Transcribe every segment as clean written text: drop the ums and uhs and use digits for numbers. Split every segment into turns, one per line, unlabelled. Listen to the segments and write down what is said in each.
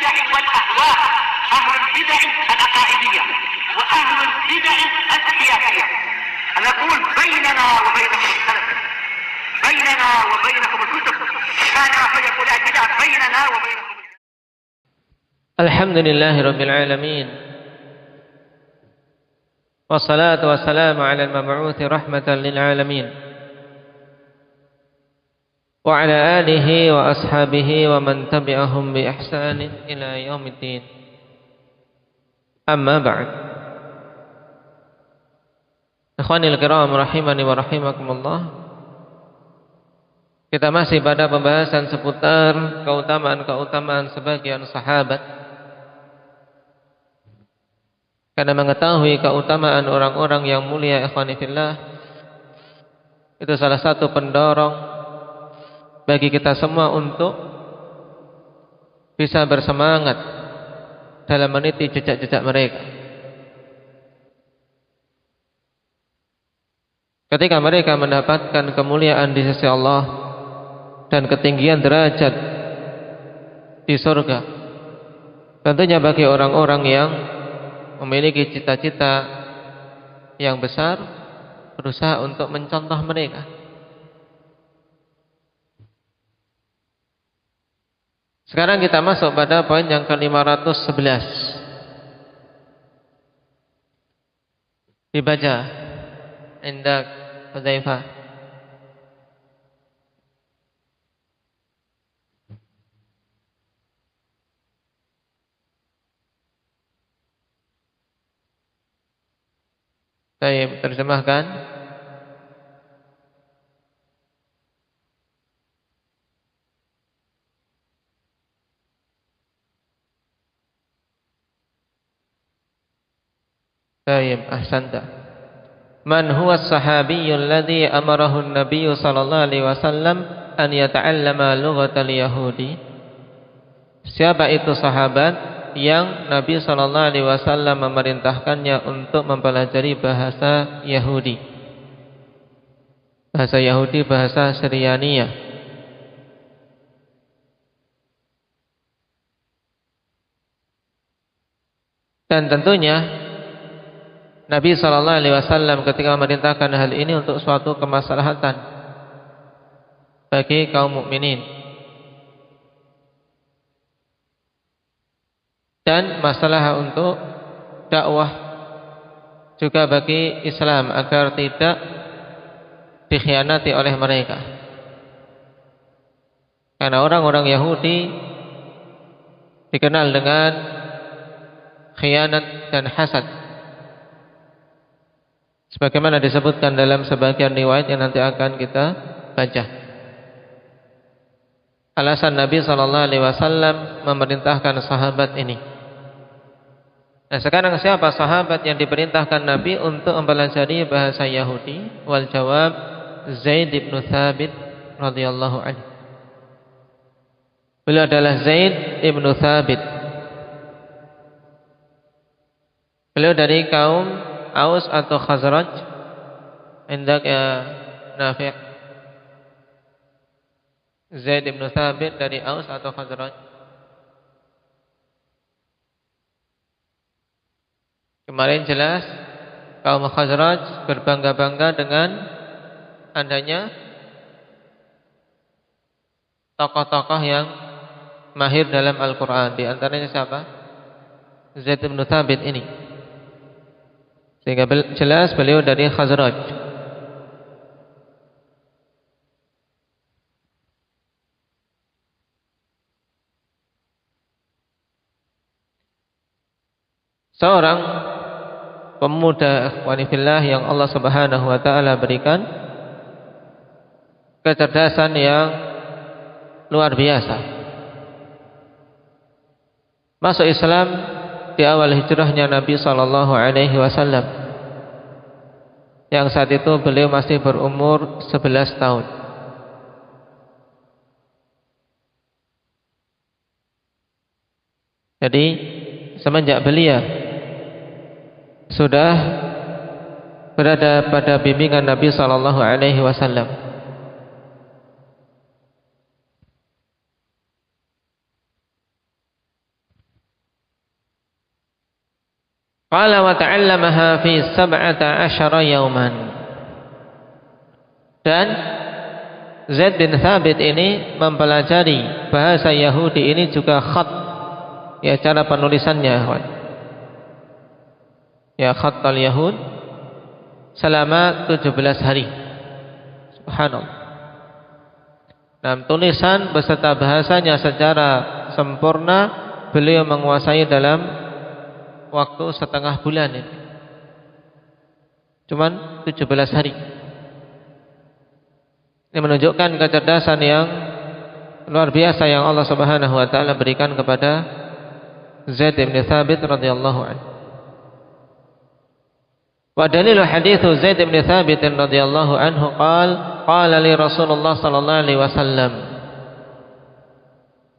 البدع والأهواء، أهل البدع العقائدية وأهل البدع السياسية. نقول بيننا وبينكم السلف، بيننا وبينكم الكتب، كان فيقول البدع بيننا وبينكم.
الحمد لله رب العالمين، والصلاة والسلام على المبعوث رحمة للعالمين وعلى آله وأصحابه ومن تبعهم بإحسان إلى يوم الدين. أما بعد، ikhwanil kiram rahimani wa rahimakumullah, kita masih pada pembahasan seputar keutamaan-keutamaan sebagian sahabat. Karena mengetahui keutamaan orang-orang yang mulia, ikhwani fillah, itu salah satu pendorong bagi kita semua untuk bisa bersemangat dalam meniti jejak-jejak mereka. Ketika mereka mendapatkan kemuliaan di sisi Allah dan ketinggian derajat di surga, tentunya bagi orang-orang yang memiliki cita-cita yang besar, berusaha untuk mencontoh mereka. Sekarang kita masuk pada poin yang ke-511. Dibaca Indak Hudzaifah. Saya terjemahkan. Tayyib, ahsanta. Man huwa as-sahabiyyul ladzi amarahu an-nabiy sallallahu alaihi wasallam an yata'allama lughatal yahudi? Siapa itu sahabat yang Nabi sallallahu alaihi wasallam memerintahkannya untuk mempelajari bahasa Yahudi? Bahasa Yahudi, bahasa Syrianiyah. Dan tentunya Nabi sallallahu alaihi wasallam ketika memerintahkan hal ini untuk suatu kemaslahatan bagi kaum mukminin dan masalah untuk dakwah juga bagi Islam agar tidak dikhianati oleh mereka. Karena orang-orang Yahudi dikenal dengan khianat dan hasad, sebagaimana disebutkan dalam sebagian riwayat yang nanti akan kita baca. Alasan Nabi SAW memerintahkan sahabat ini. Nah, sekarang siapa sahabat yang diperintahkan Nabi untuk mempelajari bahasa Yahudi? Wal jawab Zaid bin Thabit radhiyallahu anhu. Beliau adalah Zaid bin Thabit. Beliau dari kaum Aus atau Khazraj. Indak ya Nafi'. Zaid bin Thabit dari Aus atau Khazraj. Kemarin jelas kaum Khazraj berbangga-bangga dengan adanya tokoh-tokoh yang mahir dalam Al-Quran. Di antaranya siapa? Zaid bin Thabit ini. Sehingga jelas beliau dari Khazraj. Seorang pemuda ikhwani fillah yang Allah Subhanahu wa taala berikan kecerdasan yang luar biasa. Masuk Islam di awal hijrahnya Nabi sallallahu alaihi wasallam. Yang saat itu beliau masih berumur 11 tahun. Jadi semenjak beliau sudah berada pada bimbingan Nabi sallallahu alaihi wasallam. Qala wa ta'allamaha fi 17 yauman. Dan Zaid bin Thabit ini mempelajari bahasa Yahudi ini juga khat, ya cara penulisannya, ya khat al-Yahud, selama 17 hari. Subhanallah. Nah, tulisan beserta bahasanya secara sempurna beliau menguasai dalam waktu setengah bulan ini. Cuman 17 hari. Ini menunjukkan kecerdasan yang luar biasa yang Allah Subhanahu wa taala berikan kepada Zaid bin Thabit radhiyallahu anhu. Wa dalilu haditsu Zaid bin Thabit radhiyallahu anhu qala li Rasulullah sallallahu alaihi wasallam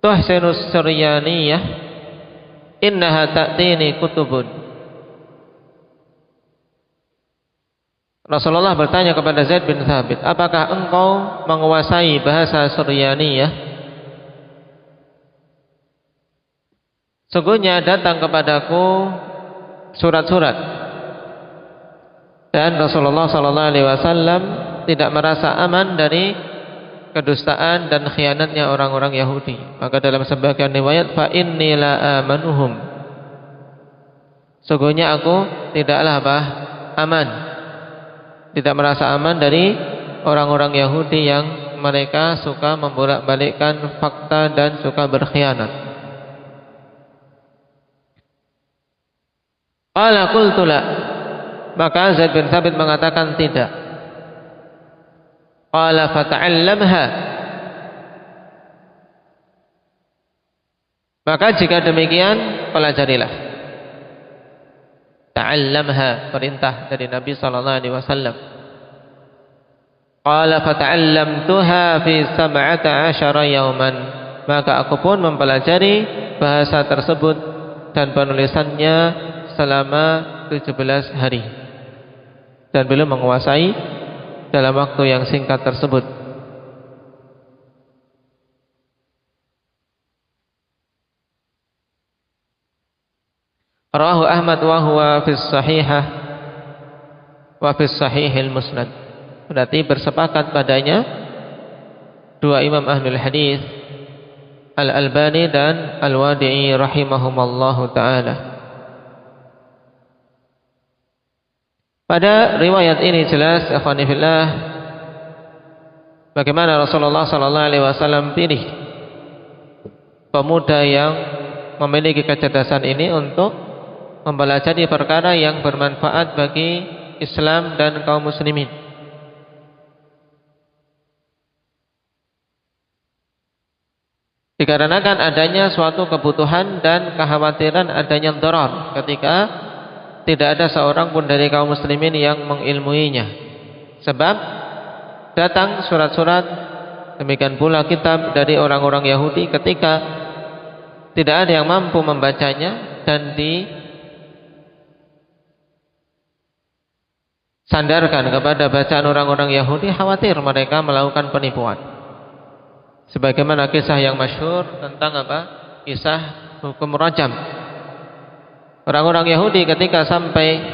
tuhsinus suryaniyah innaha ta'tini kutubun. Rasulullah bertanya kepada Zaid bin Thabit, apakah engkau menguasai bahasa Suryaniyah? Sungguhnya datang kepadaku surat-surat. Dan Rasulullah sallallahu alaihi wasallam tidak merasa aman dari kedustaan dan khianatnya orang-orang Yahudi. Maka dalam sebagian riwayat, fa inni la amanuhum. Sungguhnya aku tidaklah aman. Tidak merasa aman dari orang-orang Yahudi yang mereka suka membolak-balikkan fakta dan suka berkhianat. Qala qultu la. Maka Zaid bin Thabit mengatakan tidak. Qala fata'allamha. Maka jika demikian, pelajarilah. Ta'allamha, perintah dari Nabi sallallahu alaihi wasallam. Qala fata'allamtuha fi 17 yauman. Maka aku pun mempelajari bahasa tersebut dan penulisannya selama 17 hari. Dan beliau menguasai dalam waktu yang singkat tersebut. Rawahu Ahmad wa huwa fi sahihah wa fi sahihil musnad. Berarti bersepakat padanya dua imam ahlul hadis, Al-Albani dan Al-Wadi'i rahimahumallahu taala. Pada riwayat ini jelas ikhwani fillah bagaimana Rasulullah sallallahu alaihi wasallam pilih pemuda yang memiliki kecerdasan ini untuk mempelajari perkara yang bermanfaat bagi Islam dan kaum muslimin. Dikarenakan adanya suatu kebutuhan dan kekhawatiran adanya dharar ketika tidak ada seorang pun dari kaum muslimin yang mengilmuinya. Sebab datang surat-surat, demikian pula kitab dari orang-orang Yahudi ketika tidak ada yang mampu membacanya dan sandarkan kepada bacaan orang-orang Yahudi, khawatir mereka melakukan penipuan. Sebagaimana kisah yang masyhur tentang apa? Kisah hukum rajam. Orang-orang Yahudi ketika sampai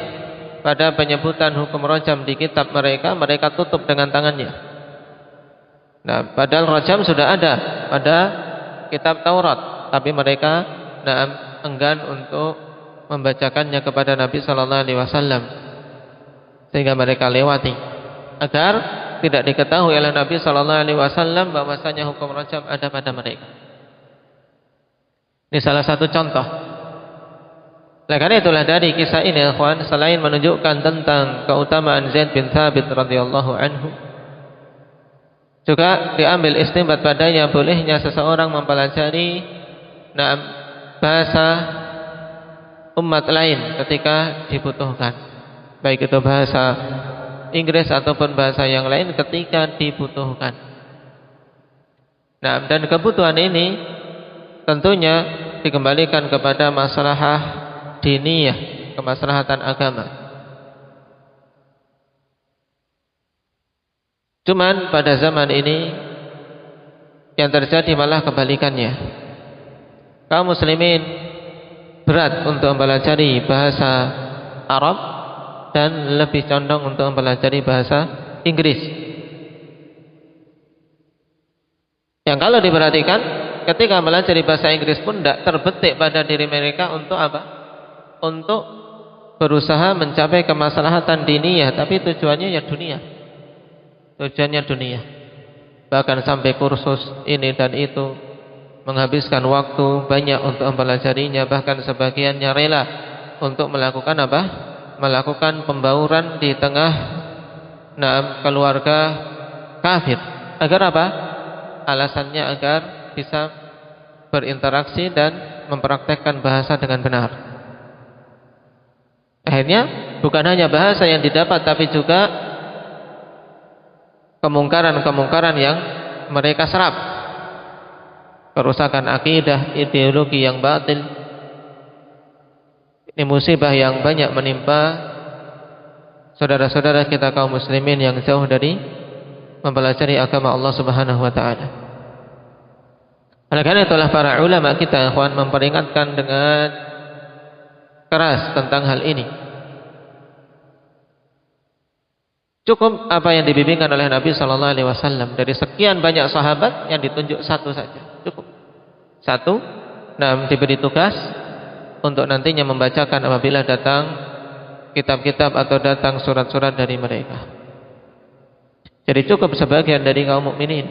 pada penyebutan hukum rajam di kitab mereka, mereka tutup dengan tangannya. Nah, padahal rajam sudah ada pada kitab Taurat, tapi mereka enggan untuk membacakannya kepada Nabi sallallahu alaihi wasallam. Sehingga mereka lewati agar tidak diketahui oleh Nabi sallallahu alaihi wasallam bahwasanya hukum rajam ada pada mereka. Ini salah satu contoh. Nah, karena itulah dari kisah ini, ikhwan, selain menunjukkan tentang keutamaan Zaid bin Thabit radhiyallahu anhu, juga diambil istinbat padanya bolehnya seseorang mempelajari bahasa umat lain ketika dibutuhkan. Baik itu bahasa Inggris ataupun bahasa yang lain ketika dibutuhkan. Nah, dan kebutuhan ini tentunya dikembalikan kepada maslahah diniyah, kemaslahatan agama. Cuman pada zaman ini yang terjadi malah kebalikannya. Kaum muslimin berat untuk mempelajari bahasa Arab dan lebih condong untuk mempelajari bahasa Inggris. Yang kalau diperhatikan, ketika mempelajari bahasa Inggris pun tidak terbetik pada diri mereka untuk apa? Untuk berusaha mencapai kemaslahatan diniyah, tapi tujuannya ya dunia. Tujuannya dunia. Bahkan sampai kursus ini dan itu, menghabiskan waktu banyak untuk mempelajarinya, bahkan sebagiannya rela untuk melakukan apa? Melakukan pembauran di tengah keluarga kafir. Agar apa? Alasannya agar bisa berinteraksi dan mempraktekkan bahasa dengan benar. Akhirnya bukan hanya bahasa yang didapat, tapi juga kemungkaran-kemungkaran yang mereka serap. Kerusakan akidah, ideologi yang batil. Ini musibah yang banyak menimpa saudara-saudara kita kaum muslimin yang jauh dari mempelajari agama Allah Subhanahu wa taala. Oleh karena itulah para ulama kita ikhwan memperingatkan dengan keras tentang hal ini. Cukup apa yang dibimbingkan oleh Nabi sallallahu alaihi wasallam dari sekian banyak sahabat yang ditunjuk satu saja. Cukup. Satu, diberi tugas untuk nantinya membacakan apabila datang kitab-kitab atau datang surat-surat dari mereka. Jadi cukup sebagian dari kaum mukminin.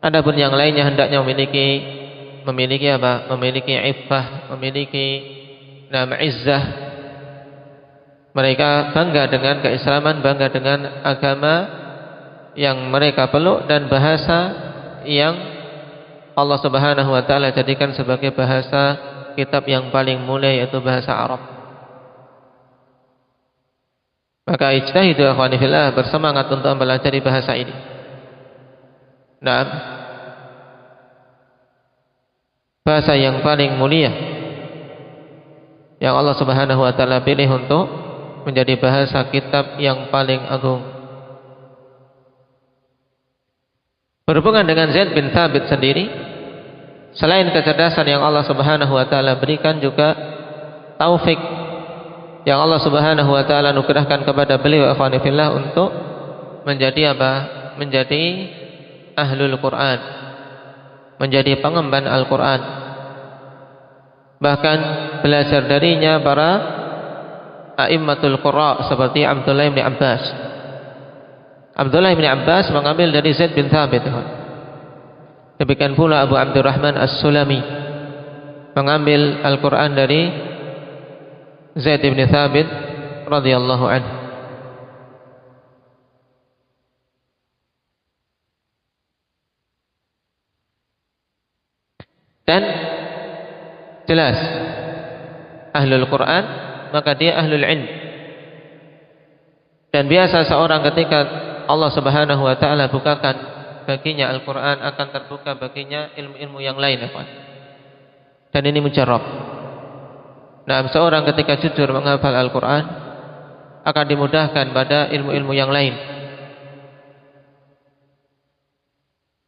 Adapun yang lainnya hendaknya memiliki apa? Memiliki iffah, memiliki izzah. Mereka bangga dengan keislaman, bangga dengan agama yang mereka peluk dan bahasa yang Allah Subhanahu wa taala jadikan sebagai bahasa kitab yang paling mulia, yaitu bahasa Arab. Maka ijtahidu akhwani fillah, bersemangat untuk mempelajari bahasa ini. Bahasa yang paling mulia yang Allah Subhanahu wa taala pilih untuk menjadi bahasa kitab yang paling agung. Berhubungan dengan Zaid bin Thabit sendiri, selain kecerdasan yang Allah Subhanahu wa taala berikan, juga taufik yang Allah Subhanahu wa taala anugerahkan kepada beliau ikhwani fillah untuk menjadi apa? Menjadi ahlul Quran, menjadi pengemban Al-Quran. Bahkan belajar darinya para a'immatul qurra seperti Abdullah bin Abbas. Abdullah bin Abbas mengambil dari Zaid bin Thabit. Demikian pula Abu Abdurrahman As-Sulami mengambil Al-Quran dari Zaid bin Thabit radhiyallahu anhu. Dan jelas ahlul Quran, maka dia ahlul ilm. Dan biasa seorang ketika Allah Subhanahu wa taala bukakan baginya Al-Quran, akan terbuka baginya ilmu-ilmu yang lain, dan ini mujarrab. Seorang ketika jujur menghafal Al-Quran akan dimudahkan pada ilmu-ilmu yang lain.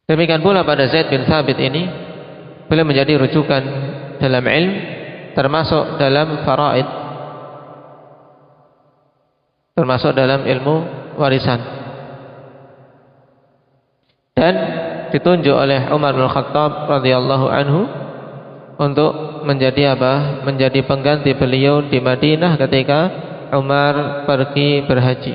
Demikian pula pada Zaid bin Thabit ini, beliau menjadi rujukan dalam ilmu, termasuk dalam faraid, termasuk dalam ilmu warisan. Dan ditunjuk oleh Umar bin Khattab radhiyallahu anhu untuk menjadi apa? Menjadi pengganti beliau di Madinah ketika Umar pergi berhaji.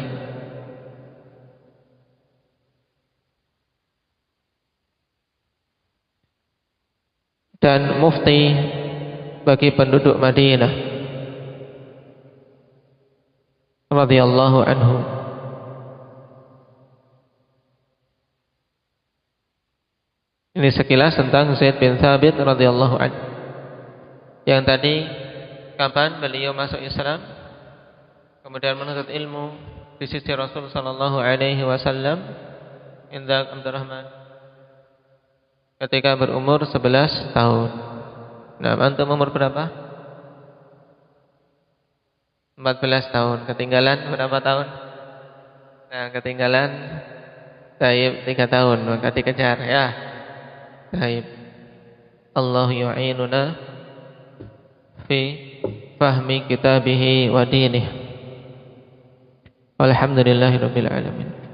Dan mufti bagi penduduk Madinah radhiyallahu anhu. Ini sekilas tentang Zaid bin Thabit radhiyallahu anhu. Yang tadi kapan beliau masuk Islam, kemudian menuntut ilmu di sisi Rasul sallallahu alaihi wasallam. Indah Abdurrahman ketika berumur 11 tahun. Antum umur berapa? 14 tahun. Ketinggalan berapa tahun? Ketinggalan 3 tahun, maka dikejar ya. Baik. Allah yu'inuna fi fahmi kitabihi wa dinih. Walhamdulillahirabbil alamin.